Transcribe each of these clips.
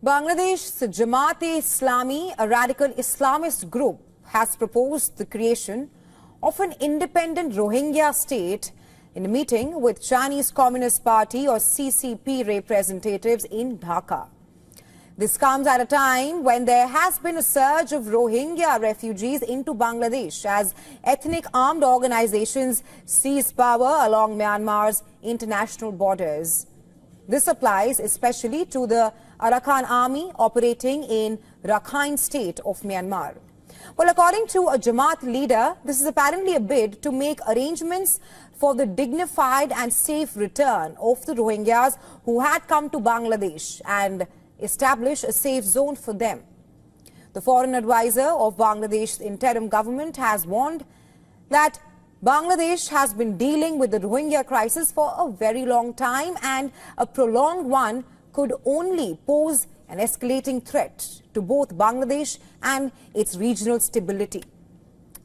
Bangladesh's Jamaat-e-Islami, a radical Islamist group, has proposed the creation of an independent Rohingya state in a meeting with Chinese Communist Party or CCP representatives in Dhaka. This comes at a time when there has been a surge of Rohingya refugees into Bangladesh as ethnic armed organizations seize power along Myanmar's international borders. This applies especially to the Arakan army operating in Rakhine state of Myanmar. Well, according to a Jamaat leader, this is apparently a bid to make arrangements for the dignified and safe return of the Rohingyas who had come to Bangladesh and establish a safe zone for them. The foreign advisor of Bangladesh's interim government has warned that Bangladesh has been dealing with the Rohingya crisis for a very long time, and a prolonged one could only pose an escalating threat to both Bangladesh and its regional stability.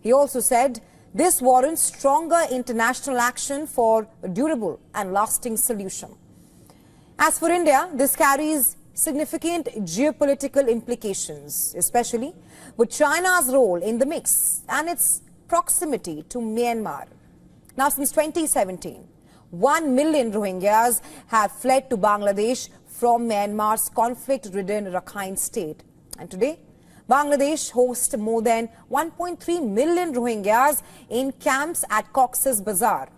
He also said this warrants stronger international action for a durable and lasting solution. As for India, this carries significant geopolitical implications, especially with China's role in the mix and its proximity to Myanmar. Now, since 2017, 1 million Rohingyas have fled to Bangladesh from Myanmar's conflict-ridden Rakhine state. And today, Bangladesh hosts more than 1.3 million Rohingyas in camps at Cox's Bazar.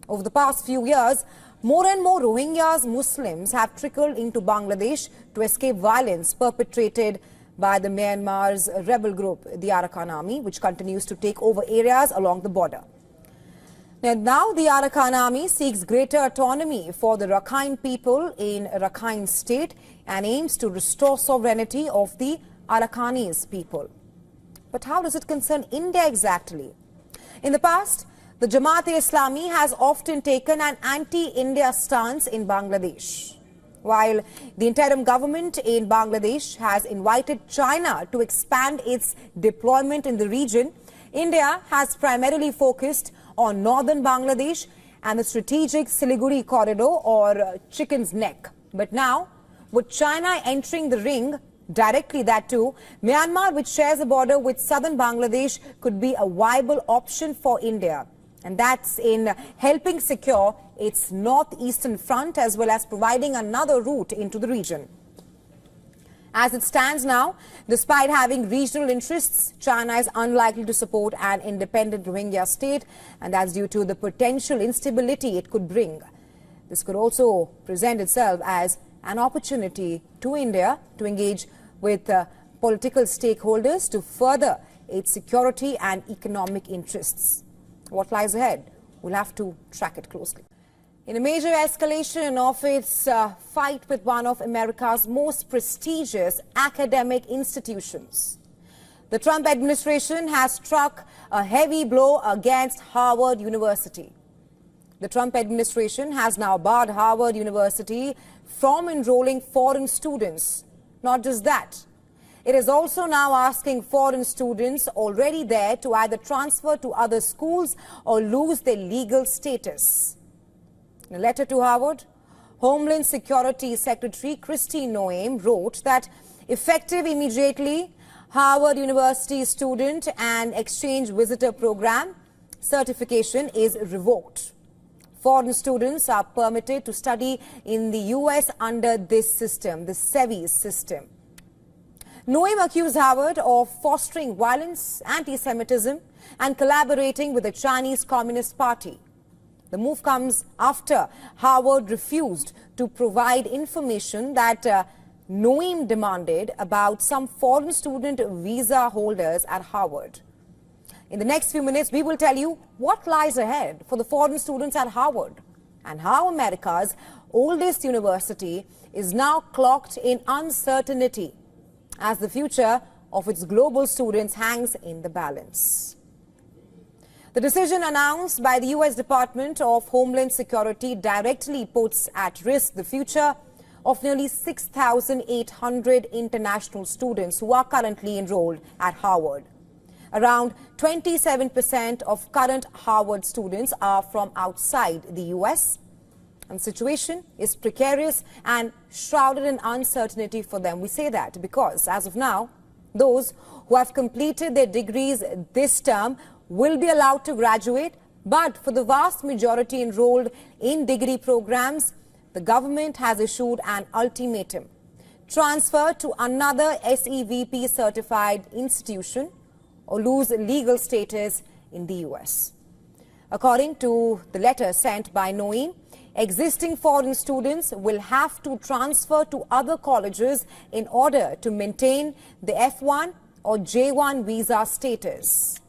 Over the past few years, more and more Rohingyas Muslims have trickled into Bangladesh to escape violence perpetrated by the Myanmar's rebel group, the Arakan army, which continues to take over areas along the border. Now the Arakan army seeks greater autonomy for the Rakhine people in Rakhine state and aims to restore sovereignty of the Arakanese people. But how does it concern India exactly? In the past, the Jamaat-e-Islami has often taken an anti-India stance in Bangladesh. While the interim government in Bangladesh has invited China to expand its deployment in the region, India has primarily focused on northern Bangladesh and the strategic Siliguri corridor or Chicken's Neck. But now, with China entering the ring directly, that too, Myanmar, which shares a border with southern Bangladesh, could be a viable option for India. And that's in helping secure its northeastern front as well as providing another route into the region. As it stands now, despite having regional interests, China is unlikely to support an independent Rohingya state, and that's due to the potential instability it could bring. This could also present itself as an opportunity to India to engage with political stakeholders to further its security and economic interests. What lies ahead? We'll have to track it closely. In a major escalation of its fight with one of America's most prestigious academic institutions, the Trump administration has struck a heavy blow against Harvard University. The Trump administration has now barred Harvard University from enrolling foreign students. Not just that, it is also now asking foreign students already there to either transfer to other schools or lose their legal status. In a letter to Harvard, Homeland Security Secretary Kristi Noem wrote that effective immediately, Harvard University student and exchange visitor program certification is revoked. Foreign students are permitted to study in the U.S. under this system, the SEVI system. Noem accused Harvard of fostering violence, anti-Semitism, and collaborating with the Chinese Communist Party. The move comes after Harvard refused to provide information that Noem demanded about some foreign student visa holders at Harvard. In the next few minutes, we will tell you what lies ahead for the foreign students at Harvard and how America's oldest university is now clocked in uncertainty as the future of its global students hangs in the balance. The decision announced by the U.S. Department of Homeland Security directly puts at risk the future of nearly 6,800 international students who are currently enrolled at Harvard. Around 27% of current Harvard students are from outside the U.S. And the situation is precarious and shrouded in uncertainty for them. We say that because, as of now, those who have completed their degrees this term will be allowed to graduate. But for the vast majority enrolled in degree programs, the government has issued an ultimatum: transfer to another SEVP certified institution or lose legal status in the US. According to the letter sent by WION, existing foreign students will have to transfer to other colleges in order to maintain the F1 or J1 visa status.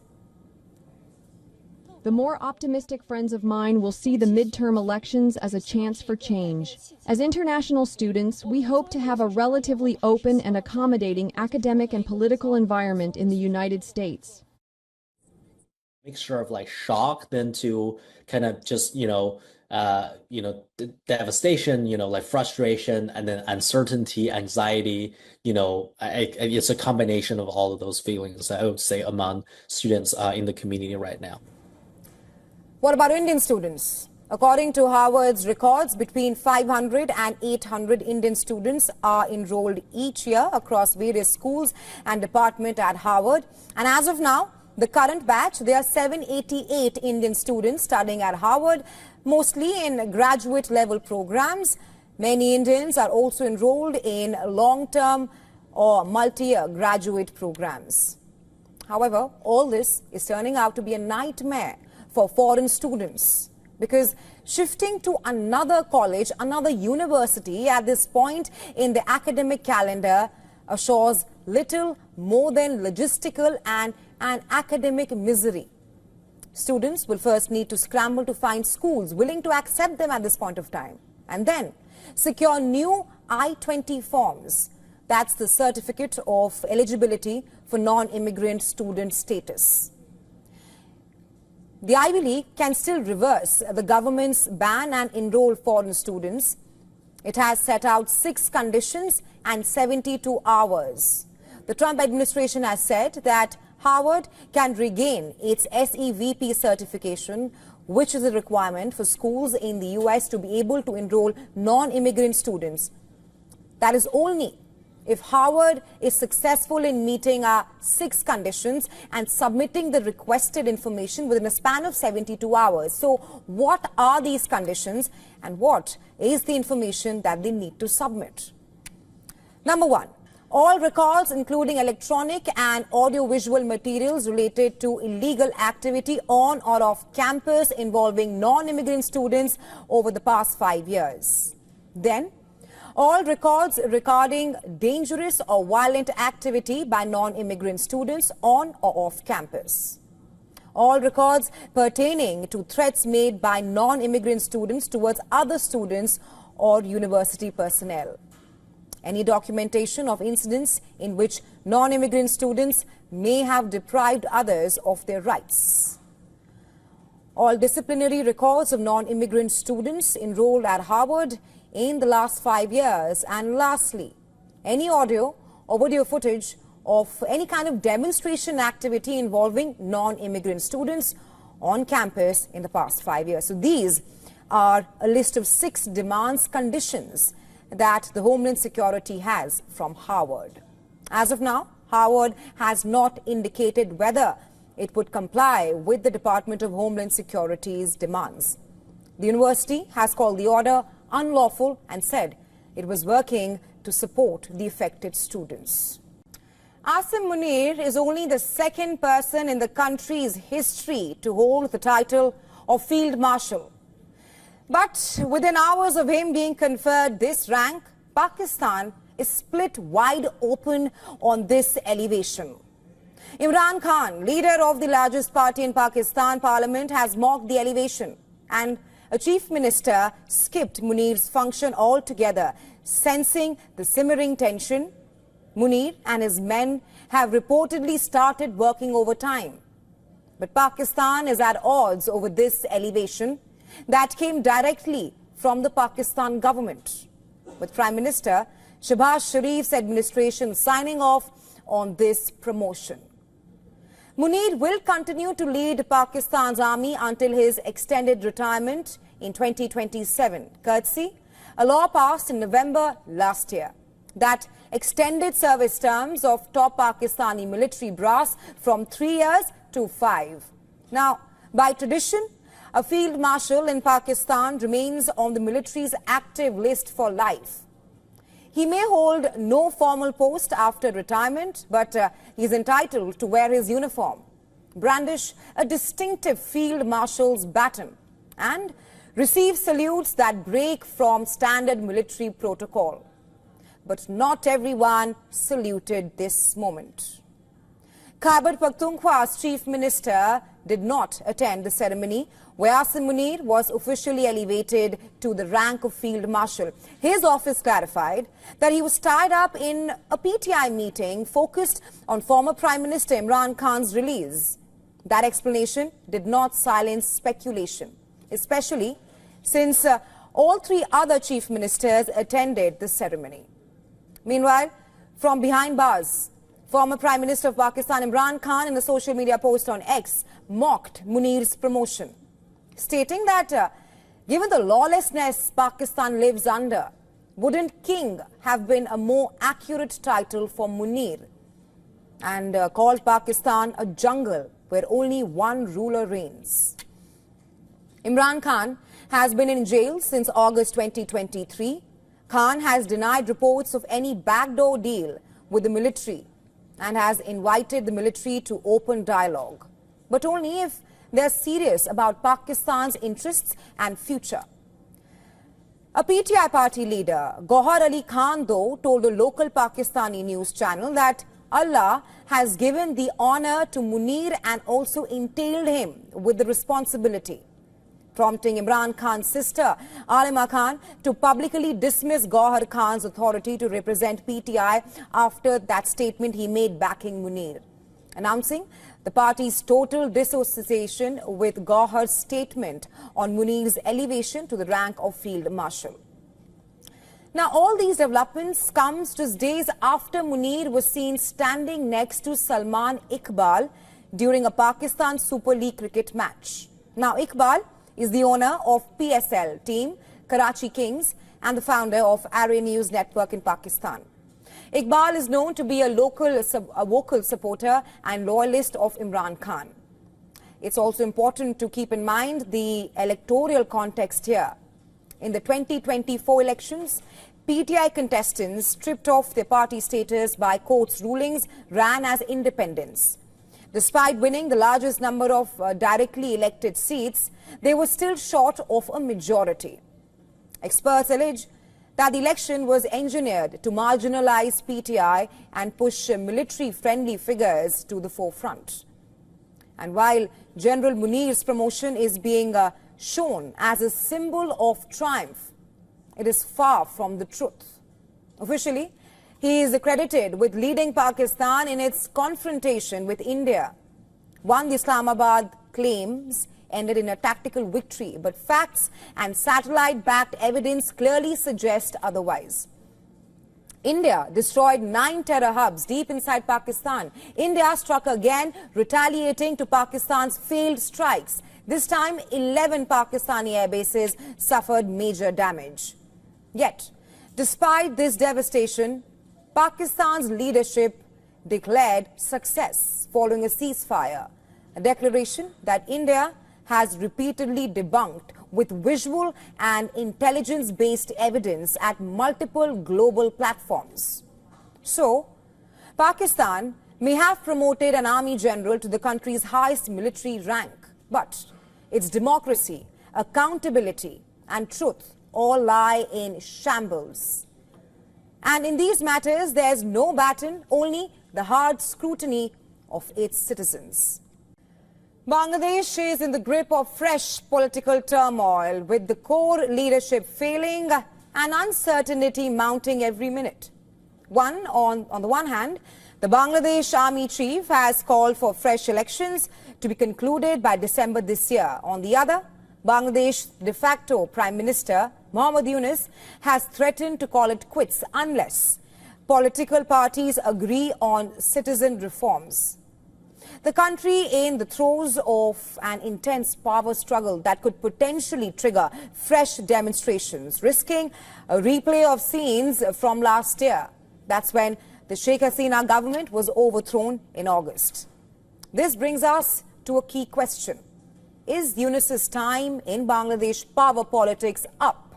The more optimistic friends of mine will see the midterm elections as a chance for change. As international students, we hope to have a relatively open and accommodating academic and political environment in the United States. Mixture of like shock, then to kind of just, devastation, like frustration, and then uncertainty, anxiety, it's a combination of all of those feelings, I would say, among students in the community right now. What about Indian students? According to Harvard's records, between 500 and 800 Indian students are enrolled each year across various schools and departments at Harvard. And as of now, the current batch, there are 788 Indian students studying at Harvard, mostly in graduate level programs. Many Indians are also enrolled in long-term or multi-year graduate programs. However, all this is turning out to be a nightmare for foreign students, because shifting to another college, another university at this point in the academic calendar assures little more than logistical and an academic misery. Students will first need to scramble to find schools willing to accept them at this point of time, and then secure new I-20 forms. That's the certificate of eligibility for non-immigrant student status. The Ivy League can still reverse the government's ban and enroll foreign students. It has set out 6 conditions and 72 hours. The Trump administration has said that Harvard can regain its SEVP certification, which is a requirement for schools in the US to be able to enroll non-immigrant students. That is only if Harvard is successful in meeting our 6 conditions and submitting the requested information within a span of 72 hours. So what are these conditions and what is the information that they need to submit? Number 1, all records including electronic and audiovisual materials related to illegal activity on or off campus involving non-immigrant students over the past 5 years. Then, all records regarding dangerous or violent activity by non-immigrant students on or off campus. All records pertaining to threats made by non-immigrant students towards other students or university personnel. Any documentation of incidents in which non-immigrant students may have deprived others of their rights. All disciplinary records of non-immigrant students enrolled at Harvard in the last 5 years. And lastly, any audio or video footage of any kind of demonstration activity involving non-immigrant students on campus in the past 5 years. So these are a list of 6 demands, conditions that the Homeland Security has from Harvard. As of now, Harvard has not indicated whether it would comply with the Department of Homeland Security's demands. The university has called the order unlawful and said it was working to support the affected students. Asim Munir is only the 2nd person in the country's history to hold the title of Field Marshal. But within hours of him being conferred this rank, Pakistan is split wide open on this elevation. Imran Khan, leader of the largest party in Pakistan Parliament, has mocked the elevation, and a chief minister skipped Munir's function altogether. Sensing the simmering tension, Munir and his men have reportedly started working overtime. But Pakistan is at odds over this elevation that came directly from the Pakistan government, with Prime Minister Shehbaz Sharif's administration signing off on this promotion. Munir will continue to lead Pakistan's army until his extended retirement in 2027, courtesy a law passed in November last year that extended service terms of top Pakistani military brass from 3 years to 5. Now, by tradition, a field marshal in Pakistan remains on the military's active list for life. He may hold no formal post after retirement, but he is entitled to wear his uniform, brandish a distinctive field marshal's baton, and receive salutes that break from standard military protocol. But not everyone saluted this moment. Khyber Pakhtunkhwa's chief minister did not attend the ceremony, where Asim Munir was officially elevated to the rank of field marshal. His office clarified that he was tied up in a PTI meeting focused on former Prime Minister Imran Khan's release. That explanation did not silence speculation, especially since all three other chief ministers attended the ceremony. Meanwhile, from behind bars, former Prime Minister of Pakistan Imran Khan in a social media post on X mocked Munir's promotion, stating that given the lawlessness Pakistan lives under, wouldn't king have been a more accurate title for Munir, and called Pakistan a jungle where only one ruler reigns. Imran Khan has been in jail since August 2023. Khan has denied reports of any backdoor deal with the military and has invited the military to open dialogue, but only if they're serious about Pakistan's interests and future. A PTI party leader, Gohar Ali Khan, though, told a local Pakistani news channel that Allah has given the honor to Munir and also entailed him with the responsibility, prompting Imran Khan's sister, Alima Khan, to publicly dismiss Gohar Khan's authority to represent PTI after that statement he made backing Munir, announcing the party's total dissociation with Gohar's statement on Munir's elevation to the rank of Field Marshal. Now, all these developments comes just days after Munir was seen standing next to Salman Iqbal during a Pakistan Super League cricket match. Now, Iqbal is the owner of PSL team, Karachi Kings, and the founder of Array News Network in Pakistan. Iqbal is known to be a vocal supporter and loyalist of Imran Khan. It's also important to keep in mind the electoral context here. In the 2024 elections, PTI contestants, stripped off their party status by court's rulings, ran as independents. Despite winning the largest number of directly elected seats, they were still short of a majority. Experts allege that the election was engineered to marginalize PTI and push military-friendly figures to the forefront. And while General Munir's promotion is being shown as a symbol of triumph, it is far from the truth. Officially, he is credited with leading Pakistan in its confrontation with India. One, the Islamabad claims ended in a tactical victory, but facts and satellite-backed evidence clearly suggest otherwise. India destroyed 9 terror hubs deep inside Pakistan. India struck again, retaliating to Pakistan's failed strikes. This time, 11 Pakistani air bases suffered major damage. Yet, despite this devastation, Pakistan's leadership declared success following a ceasefire, a declaration that India has repeatedly debunked with visual and intelligence-based evidence at multiple global platforms. So, Pakistan may have promoted an army general to the country's highest military rank, but its democracy, accountability and truth all lie in shambles. And in these matters, there's no baton, only the hard scrutiny of its citizens. Bangladesh is in the grip of fresh political turmoil, with the core leadership failing and uncertainty mounting every minute. On the one hand, the Bangladesh Army Chief has called for fresh elections to be concluded by December this year. On the other, Bangladesh de facto Prime Minister Mohammad Yunus has threatened to call it quits unless political parties agree on citizen reforms. The country in the throes of an intense power struggle that could potentially trigger fresh demonstrations, risking a replay of scenes from last year. That's when the Sheikh Hasina government was overthrown in August. This brings us to a key question. Is Yunus's time in Bangladesh power politics up?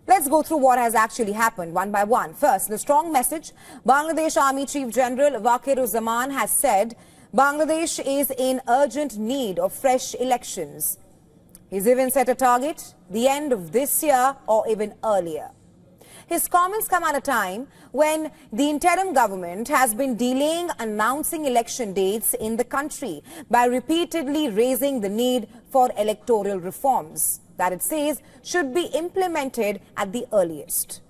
Let's go through what has actually happened one by one. First, the strong message. Bangladesh Army Chief General Wakir-uz-Zaman has said Bangladesh is in urgent need of fresh elections. He's even set a target, the end of this year or even earlier. His comments come at a time when the interim government has been delaying announcing election dates in the country by repeatedly raising the need for electoral reforms that it says should be implemented at the earliest.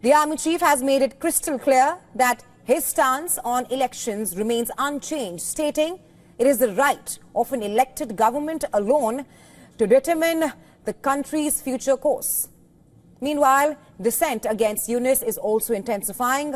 The army chief has made it crystal clear that his stance on elections remains unchanged, stating it is the right of an elected government alone to determine the country's future course. Meanwhile, dissent against Yunus is also intensifying,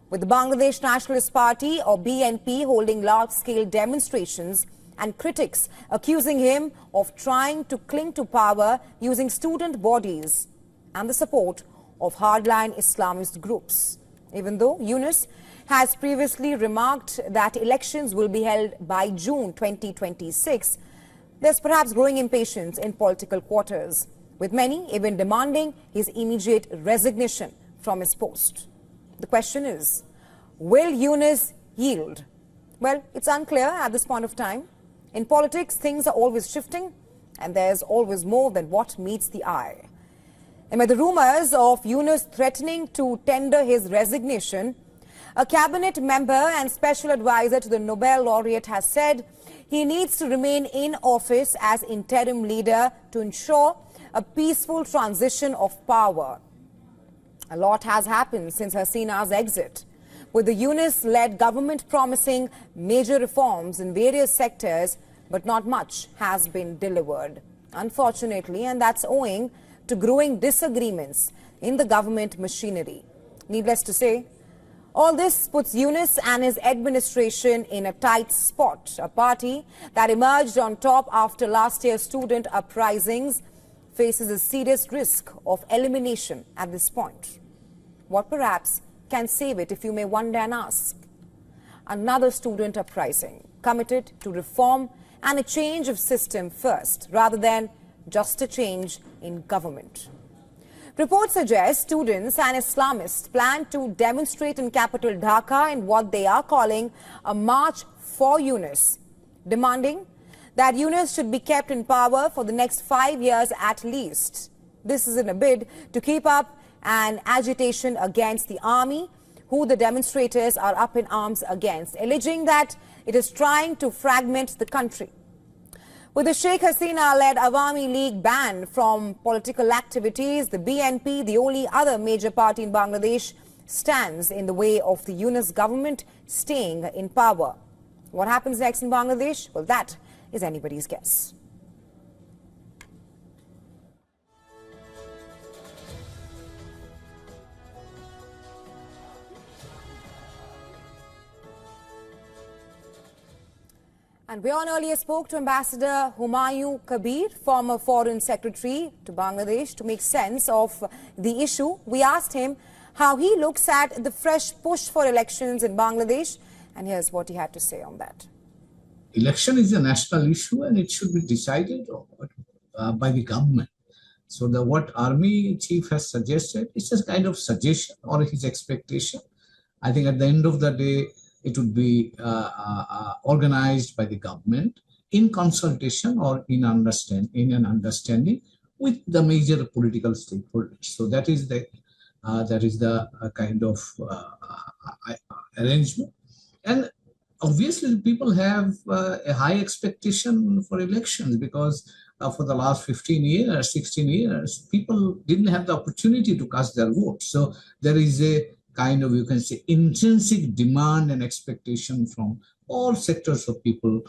with the Bangladesh Nationalist Party or BNP holding large-scale demonstrations and critics accusing him of trying to cling to power using student bodies and the support of hardline Islamist groups. Even though Yunus has previously remarked that elections will be held by June 2026, there's perhaps growing impatience in political quarters, with many even demanding his immediate resignation from his post. The question is, will Yunus yield? Well, it's unclear at this point of time. In politics, things are always shifting, and there's always more than what meets the eye. Amid the rumors of Yunus threatening to tender his resignation, a cabinet member and special advisor to the Nobel laureate has said he needs to remain in office as interim leader to ensure a peaceful transition of power. A lot has happened since Hasina's exit, with the Yunus-led government promising major reforms in various sectors, but not much has been delivered, unfortunately, and that's owing to growing disagreements in the government machinery. Needless to say, all this puts Yunus and his administration in a tight spot. A party that emerged on top after last year's student uprisings faces a serious risk of elimination at this point. What perhaps can save it, if you may one day ask? Another student uprising committed to reform and a change of system first, rather than just a change in government. Reports suggest students and Islamists plan to demonstrate in capital Dhaka in what they are calling a march for Yunus, demanding that Yunus should be kept in power for the next 5 years at least. This is in a bid to keep up an agitation against the army, who the demonstrators are up in arms against, alleging that it is trying to fragment the country. With the Sheikh Hasina-led Awami League banned from political activities, the BNP, the only other major party in Bangladesh, stands in the way of the Yunus government staying in power. What happens next in Bangladesh? Well, that is anybody's guess. And WION earlier spoke to Ambassador Humayun Kabir, former Foreign Secretary to Bangladesh, to make sense of the issue. We asked him how he looks at the fresh push for elections in Bangladesh, and here's what he had to say on that. Election is a national issue and it should be decided by the government. So what army chief has suggested is just kind of suggestion or his expectation. I think at the end of the day, it would be organized by the government in consultation or in an understanding with the major political stakeholders. So that is the kind of arrangement. And obviously, people have a high expectation for elections because for the last 15 years, 16 years, people didn't have the opportunity to cast their votes. So there is a kind of, you can say, intrinsic demand and expectation from all sectors of people.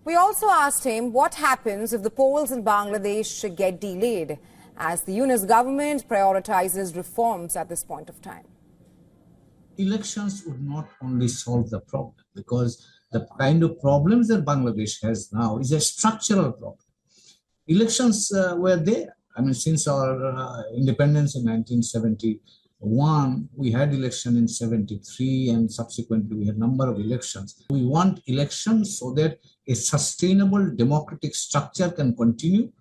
We also asked him what happens if the polls in Bangladesh get delayed, as the Yunus government prioritizes reforms at this point of time. elections would not only solve the problem, because the kind of problems that Bangladesh has now is a structural problem. Elections were there. I mean, since our independence in 1971, we had election in 73, and subsequently we had number of elections. We want elections so that a sustainable democratic structure can continue